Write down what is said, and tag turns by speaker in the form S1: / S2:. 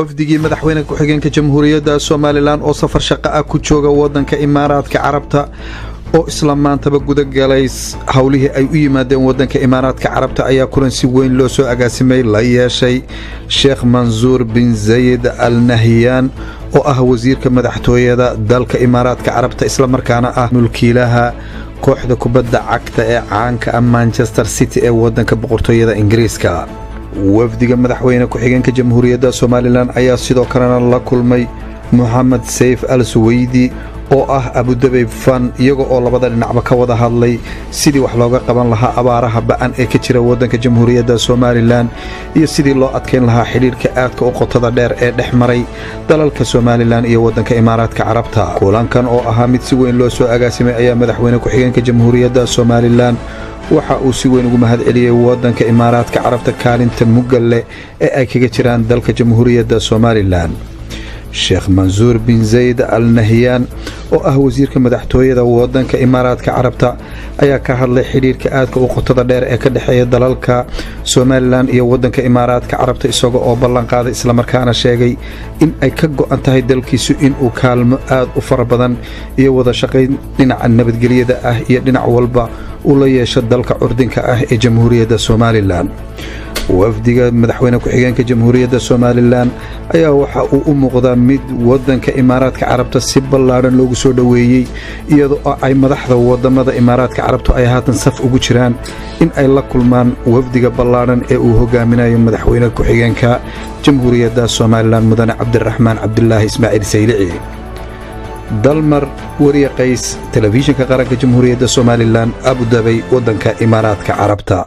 S1: wafdigii madaxweyne ku-xigeenka jamhuuriyadda Soomaaliland oo safar shaqo ah ku jooga wadanka Imaaraadka Carabta oo isla maantaba guda galay hawlihii ay u yimaadeen wadanka Imaaraadka Carabta ayaa kulan si weyn loo soo agaasimay la yeeshay Sheekh Mansuur bin Zayed Al Nahyan oo ah wasiirka madaxtooyada dalka Imaaraadka Carabta isla markaana ah mulkiilaha kooxda kubadda cagta ee caanka Manchester City ee wadanka boqortooyada Ingiriiska. wafdiga madaxweyne ku-xigeenka jamhuuriyadda Soomaaliland ayaa sidoo kalena la kulmay Mohammed Saif Al Suwaydi oo ah Abu Dhabi fan iyaga oo labada dhinacba ka wada hadlay sidii wax looga qaban lahaa abaaraha ba'an ee ka jira wadanka jamhuuriyadda Soomaaliland iyo sidii loo adkeyn lahaa xiriirka aadka u qotada dheer ee dhexmaray dalalka Soomaaliland iyo wadanka Imaaraadka Carabta. kulankan oo ahaa mid si weyn loo soo agaasimay ayaa madaxweyne ku-xigeenka jamhuuriyadda Soomaaliland waxa uu si weyn ugu mahad celiyay wadanka Imaaraadka Carabta kaalinta mugalle ee ay kaga jiraan dalka jamhuuriyadda Soomaaliland. Sheekh Mansuur bin Zayed Al Nahyan oo ah wasiirka madaxtooyada wadanka Imaaraadka Carabta ayaa ka hadlay xiriirka aadka u qotada dheer ee ka dhaxeeya dalalka Soomaaliland iyo wadanka Imaaraadka Carabta isagoo oo ballan qaaday isla markaana sheegay in ay ka go'an tahay dalkiisu in uu kaalmo aad u fara badan iyo wada shaqayn dhinaca nabadgelyada ah iyo dhinac walba u la yeesho dalka curdinka ah ee jamhuuriyadda Soomaaliland. wafdiga madaxweyne ku-xigeenka jamhuuriyadda Soomaaliland ayaa waxa uu u muuqdaa mid wadanka Imaaraadka Carabta si ballaaran loogu soo dhaweeyay iyadoo ay madaxda wadamada Imaaraadka Carabta ay haatan saf ugu jiraan in ay la kulmaan wafdiga ballaaran ee uu hogaaminayo madaxweyne ku-xigeenka jamhuuriyadda Soomaaliland mudane Cabdiraxmaan Cabdulaahi Ismaaciil Saylici. dalmar wariye qays telefishinka qaranka jamhuuriyadda Soomaaliland Abu Dhabi wadanka Imaaraadka Carabta.